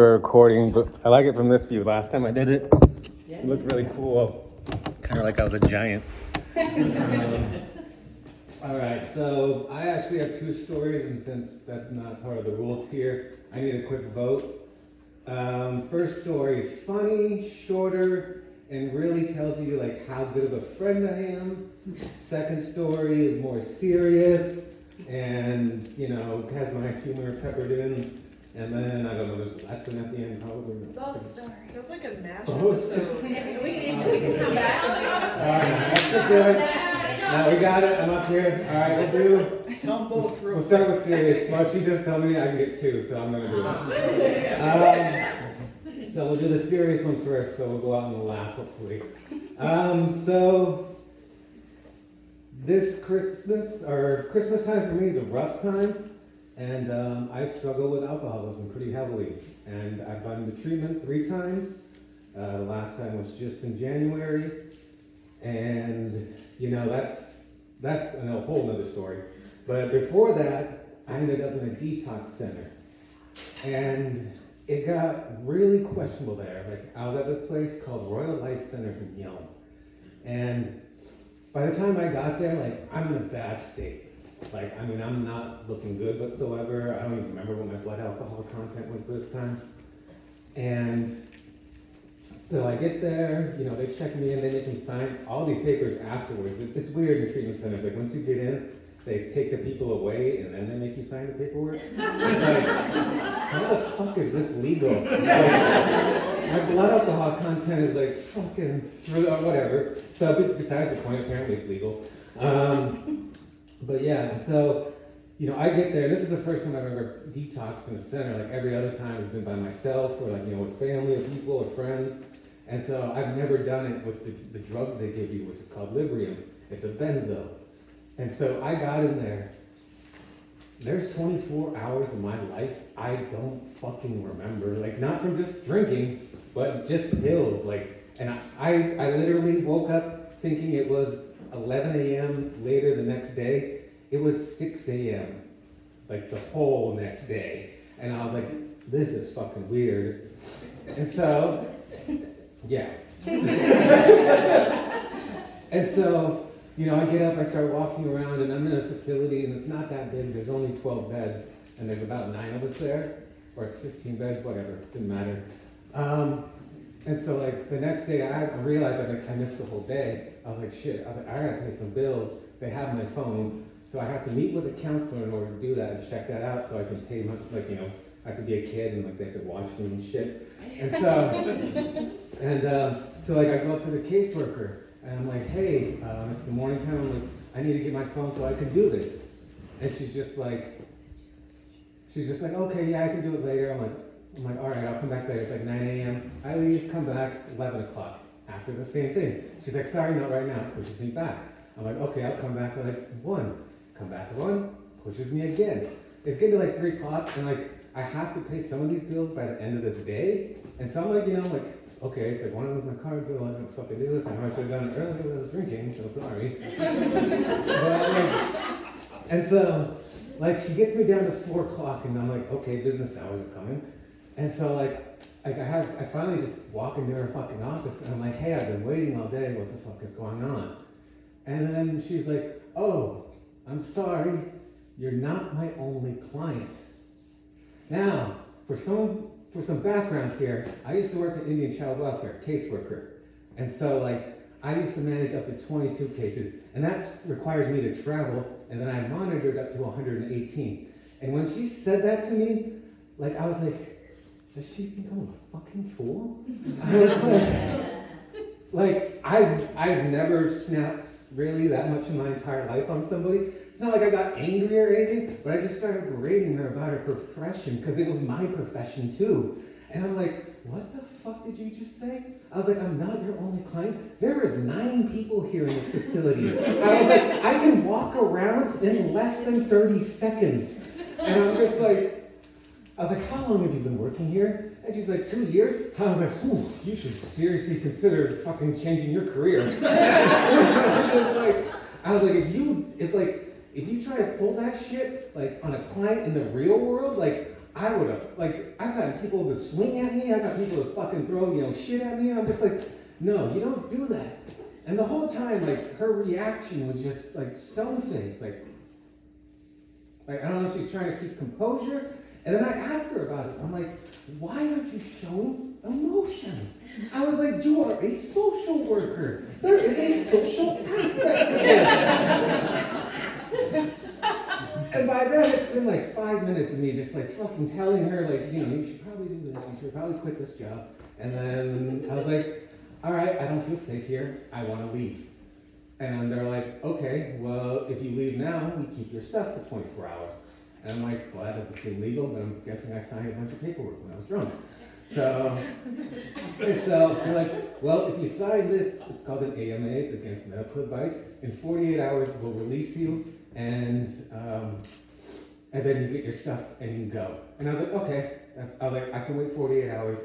Recording, but I like it from this view. Last time I did it, it looked really cool. Kind of like I was a giant. All right, so I actually have two stories, and since that's not part of the rules here, I need a quick vote. First story is funny, shorter, and really tells you like how good of a friend I am. Second story is more serious and has my humor peppered in. And then, I don't know, there's a lesson at the end, probably. Both stories. Sounds like a mashup. Both. We can come back. All right, that's good. Now we got it. I'm up here. All right, we'll start with serious. Well, she just told me I can get two, so I'm going to do it. So we'll do the serious one first, so we'll go out and laugh, hopefully. So this Christmas time for me is a rough time. And I've struggled with alcoholism pretty heavily. And I've gone to treatment 3 times. The last time was just in January. And, that's a whole nother story. But before that, I ended up in a detox center. And it got really questionable there. Like, I was at this place called Royal Life Centers in Yelm. And by the time I got there, I'm in a bad state. I'm not looking good whatsoever. I don't even remember what my blood alcohol content was this time. And so I get there, they check me in, they make me sign all these papers afterwards. It's weird in treatment centers. Like, once you get in, they take the people away and then they make you sign the paperwork. It's like, how the fuck is this legal? My blood alcohol content is fucking, whatever. So besides the point, apparently it's legal. But yeah, so, I get there. This is the first time I've ever detoxed in a center. Every other time has been by myself or with family or people or friends. And so I've never done it with the drugs they give you, which is called Librium. It's a benzo. And so I got in there. There's 24 hours of my life I don't fucking remember. Not from just drinking, but just pills. And I literally woke up thinking it was 11 a.m. later the next day. It was 6 a.m. The whole next day. And I was like, this is fucking weird. And so, yeah. And so, I get up, I start walking around, and I'm in a facility, and it's not that big. There's only 12 beds, and there's about 9 of us there. Or it's 15 beds, whatever, didn't matter. And so the next day I realized I missed the whole day. I was like, shit, I gotta pay some bills. They have my phone. So I have to meet with a counselor in order to do that and check that out so I can pay my, I could be a kid and they could watch me and shit. And so, I go up to the caseworker and I'm like, hey, it's the morning time. I'm like, I need to get my phone so I can do this. And she's just like, okay, yeah, I can do it later. I'm like, all right, I'll come back later. It's 9 a.m. I leave, come back, 11 o'clock. Ask her the same thing. She's like, sorry, not right now. Pushes me back. I'm like, okay, I'll come back at 1. Come back at 1. Pushes me again. It's getting to 3 o'clock, and I have to pay some of these bills by the end of this day. And so I'm okay, it's one of them's my car bill. I don't fucking do this. I know I should have done it earlier when I was drinking, so sorry. And so, she gets me down to 4 o'clock, and I'm like, okay, business hours are coming. And so, I finally just walk into her fucking office, and I'm like, hey, I've been waiting all day. What the fuck is going on? And then she's like, oh, I'm sorry. You're not my only client. Now, for some background here, I used to work at Indian Child Welfare, caseworker. And so, I used to manage up to 22 cases, and that requires me to travel, and then I monitored up to 118. And when she said that to me, I was like, does she think I'm a fucking fool? I was I've never snapped really that much in my entire life on somebody. It's not I got angry or anything, but I just started berating her about her profession because it was my profession too. And I'm like, what the fuck did you just say? I was like, I'm not your only client. There is 9 people here in this facility. I was like, I can walk around in less than 30 seconds. And I'm just I was like, how long have you been working here? And she's like, 2 years. I was like, whew, you should seriously consider fucking changing your career. I was like, if you try to pull that shit, on a client in the real world, I would have, like, I've had people to swing at me, I've had people to fucking throw, shit at me, and I'm just like, no, you don't do that. And the whole time, like, her reaction was just, like, stone-faced, like, I don't know if she's trying to keep composure. And then I asked her about it. I'm like, why aren't you showing emotion? I was like, you are a social worker. There is a social aspect to this. And by then, it's been like 5 minutes of me just like fucking telling her, like, you should probably do this, you should probably quit this job. And then I was like, all right, I don't feel safe here. I want to leave. And they're like, okay, well, if you leave now, we keep your stuff for 24 hours. And I'm like, well, that doesn't seem legal, but I'm guessing I signed a bunch of paperwork when I was drunk. So they're like, well, if you sign this, it's called an AMA, it's against medical advice. In 48 hours, we'll release you, and then you get your stuff and you can go. And I was like, okay. I was like, I can wait 48 hours.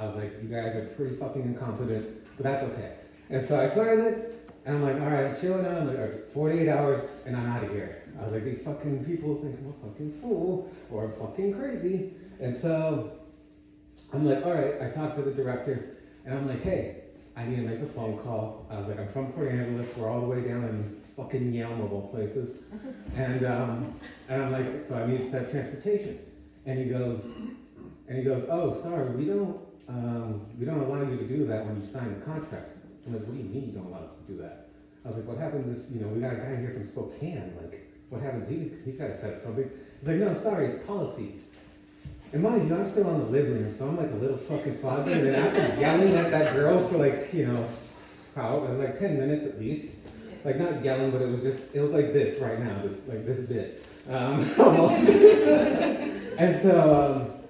I was like, you guys are pretty fucking incompetent, but that's okay. And so I signed it. And I'm like, all right, I'm chilling out. I'm like, all right, 48 hours, and I'm out of here. I was like, these fucking people think I'm a fucking fool, or I'm fucking crazy. And so, I'm like, all right, I talked to the director, and I'm like, hey, I need to make a phone call. I was like, I'm from Port Angeles. We're all the way down in fucking Yelm of all places. And I'm like, so I need to start transportation. And he goes, oh, sorry, we don't allow you to do that when you sign the contract. I'm like, what do you mean you don't allow us to do that? I was like, what happens if, we got a guy here from Spokane, like, what happens? He's got to set up something. He's like, no, sorry, it's policy. And mind you, I'm still on the live-in, so I'm like a little fucking foggy, and then after yelling at that girl for like, it was like 10 minutes at least. Like, not yelling, but it was like this right now, this bit. Almost. And so,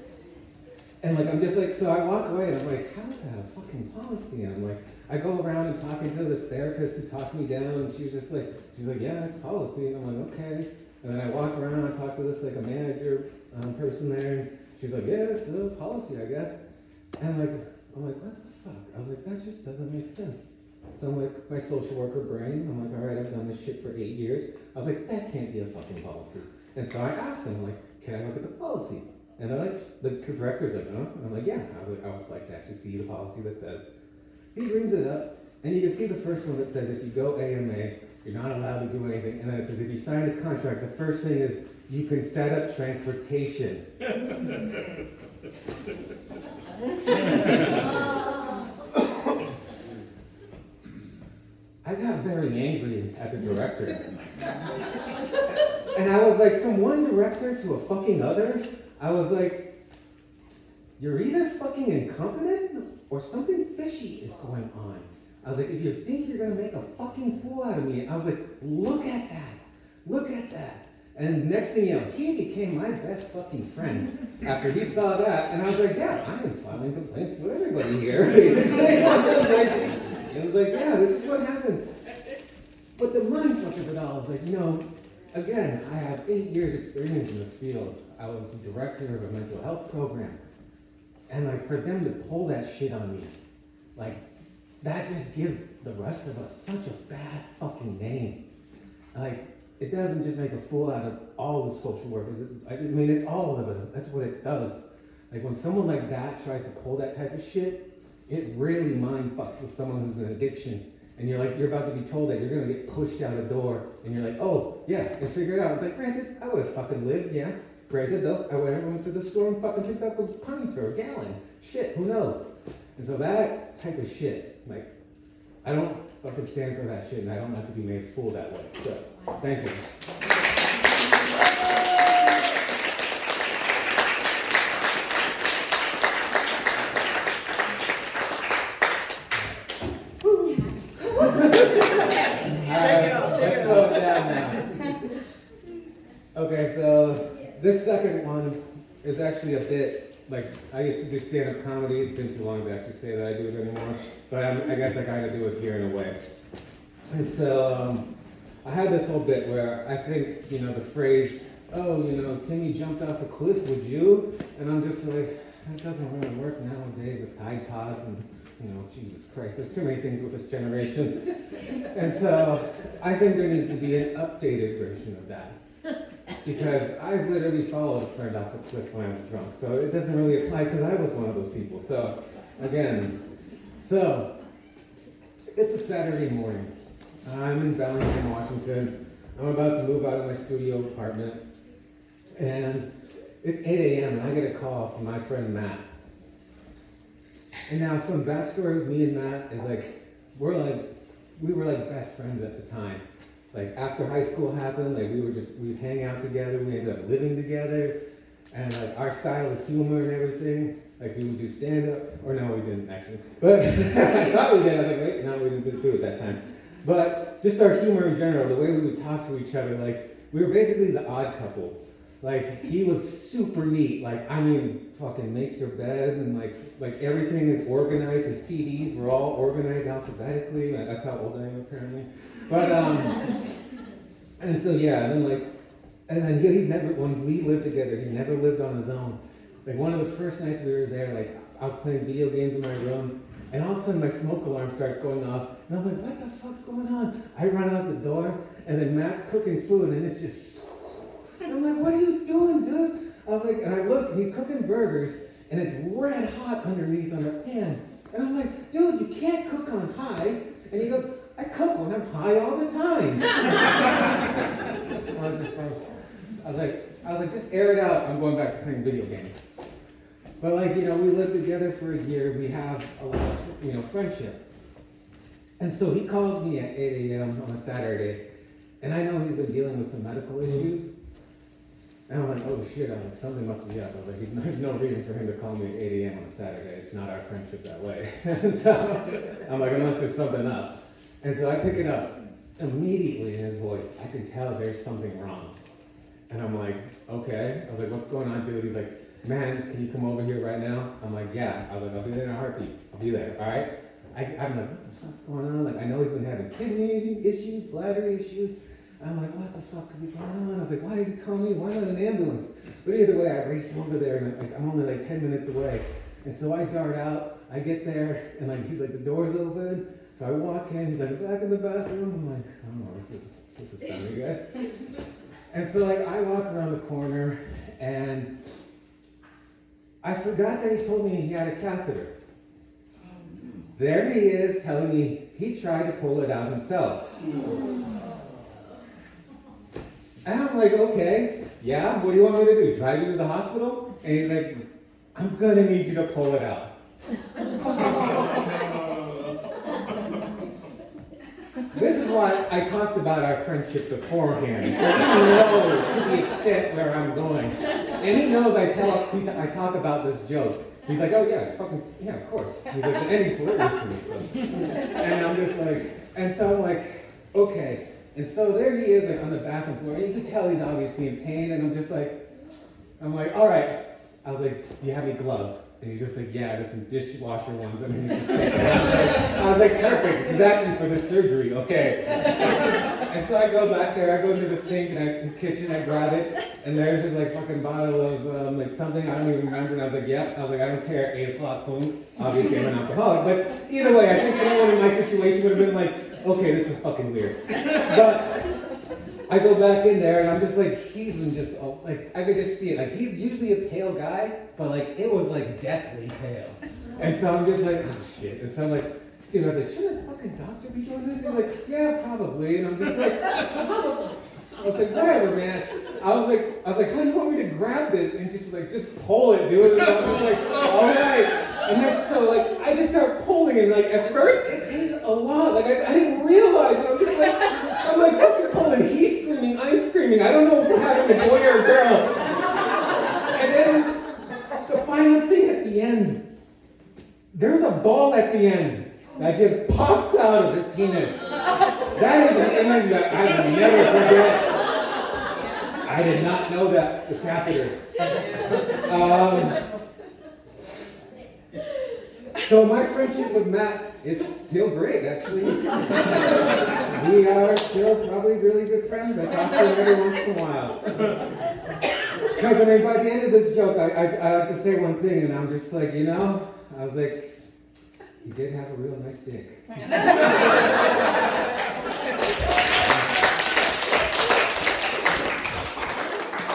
and like, I'm just like, so I walk away and I'm like, how is that a fucking policy? And I'm like, I go around and talking to this therapist who talked me down, and she's like, yeah, it's policy. And I'm like, okay. And then I walk around and I talk to this, like, a manager person there, and she's like, yeah, it's a policy, I guess. And I'm like, what the fuck? I was like, that just doesn't make sense. So I'm like, my social worker brain, I'm like, all right, I've done this shit for 8 years. I was like, that can't be a fucking policy. And so I asked him, like, can I look at the policy? And they're like, the director's like, huh? And I'm like, yeah. I was like, I would like to actually see the policy that says. He brings it up, and you can see the first one that says if you go AMA, you're not allowed to do anything. And then it says if you sign a contract, the first thing is you can set up transportation. I got very angry at the director. And I was like, from one director to a fucking other, I was like, you're either fucking incompetent or something fishy is going on. I was like, if you think you're gonna make a fucking fool out of me, I was like, look at that. And next thing you know, he became my best fucking friend after he saw that. And I was like, yeah, I am filing complaints with everybody here, basically. I was like, yeah, this is what happened. But the mind fuck of it all is like, again, I have 8 years experience in this field. I was the director of a mental health program. And like, for them to pull that shit on me, like, that just gives the rest of us such a bad fucking name. Like, it doesn't just make a fool out of all the social workers. It's all of it. That's what it does. Like, when someone like that tries to pull that type of shit, it really mind fucks with someone who's in addiction. And you're about to be told that you're gonna get pushed out the door, and you're like, oh, yeah, and figure it out. It's like, granted, I would have fucking lived, yeah. Granted, though, I went to the store and fucking picked up a pint or a gallon. Shit, who knows? And so that type of shit, like, I don't fucking stand for that shit, and I don't have to be made a fool that way. So, thank you. Let's slow it down now. Okay, so this second one is actually a bit, like, I used to do stand-up comedy. It's been too long to actually say that I do it anymore, but I guess I kind of do it here in a way. And so I had this whole bit where I think, the phrase, oh, Timmy jumped off a cliff, would you? And I'm just like, that doesn't really work nowadays with Tide Pods and, Jesus Christ, there's too many things with this generation. And so I think there needs to be an updated version of that. because I've literally followed a friend off a cliff when I was drunk. So it doesn't really apply because I was one of those people. So again, it's a Saturday morning. I'm in Bellingham, Washington. I'm about to move out of my studio apartment. And it's 8 a.m. and I get a call from my friend Matt. And now some backstory with me and Matt is like, we were like best friends at the time. Like after high school happened, like we'd hang out together, we ended up living together, and like our style of humor and everything, like we would do stand-up, or no, we didn't actually, but I thought we did. I was like, wait, no, we didn't do it that time. But just our humor in general, the way we would talk to each other, like we were basically the odd couple. Like he was super neat, like I mean, fucking makes your bed and like everything is organized. His CDs were all organized alphabetically. Like, that's how old I am apparently. But and so yeah, and then he never, when we lived together, he never lived on his own. Like one of the first nights we were there, like I was playing video games in my room, and all of a sudden my smoke alarm starts going off, and I'm like, what the fuck's going on? I run out the door, and then Matt's cooking food, and it's just. And I'm like, what are you doing, dude? I was like, and I look, and he's cooking burgers, and it's red hot underneath on the pan. And I'm like, dude, you can't cook on high. And he goes, I cook when I'm high all the time. I was like, just air it out. I'm going back to playing video games. But like, we lived together for a year. We have a lot of, friendship. And so he calls me at 8 a.m. on a Saturday, and I know he's been dealing with some medical issues. And I'm like, oh shit, I'm like, something must be up. I was like, there's no reason for him to call me at 8 a.m. on a Saturday. It's not our friendship that way. And so I'm like, unless there's something up. And so I pick it up. Immediately in his voice, I can tell there's something wrong. And I'm like, okay. I was like, what's going on, dude? He's like, man, can you come over here right now? I'm like, yeah. I was like, I'll be there in a heartbeat. I'll be there, all right? I'm like, what the fuck's going on? Like, I know he's been having kidney issues, bladder issues. I'm like, what the fuck could be going on? I was like, why is he calling me? Why not an ambulance? But either way, I race over there, and I'm only like 10 minutes away. And so I dart out, I get there, and like he's like, the door's open. So I walk in, he's like, back in the bathroom. I'm like, oh, this is sounding good. And so like I walk around the corner, and I forgot that he told me he had a catheter. There he is telling me he tried to pull it out himself. And I'm like, okay, yeah, what do you want me to do? Drive you to the hospital? And he's like, I'm gonna need you to pull it out. This is why I talked about our friendship beforehand. So he knows to the extent where I'm going. And he knows I talk about this joke. He's like, oh yeah, of course. He's like, and he's hilarious to me. So. And I'm just like, and so I'm like, okay. And so there he is, like on the bathroom floor, and you can tell he's obviously in pain, and I'm like, all right. I was like, do you have any gloves? And he's just like, yeah, there's some dishwasher ones underneath the sink. I was like, perfect, exactly for this surgery, okay. And so I go back there, I go into the sink, and his kitchen, I grab it, and there's this like fucking bottle of like something, I don't even remember, and I was like, yep. I was like, I don't care, 8 o'clock, boom. Obviously I'm an alcoholic, but either way, I think anyone in my situation would have been like, okay, this is fucking weird. But I go back in there, and I'm just like, he's in just, like, I could just see it. Like, he's usually a pale guy, but like, it was like deathly pale. And so I'm just like, oh shit. And so I'm like, dude, I was like, shouldn't a fucking doctor be doing this? He's like, yeah, probably. And I'm just like, probably. I was like, whatever, man. I was like, how do you want me to grab this? And just like, just pull it, dude. And I was just like, all right. And then so like, I just start pulling, and like, at first it takes a lot. Like, I didn't realize. I'm just like, I'm like, fucking pulling. He's screaming, I'm screaming. I don't know if we're having a boy or a girl. And then the final thing at the end, there's a ball at the end that just pops out of his penis. That is an image that I will never forget. I did not know that, the catheters. So my friendship with Matt is still great, actually. We are still probably really good friends. I talk to him every once in a while. Because I mean, by the end of this joke, I like to say one thing, and I'm just like, I was like, he did have a real nice dick.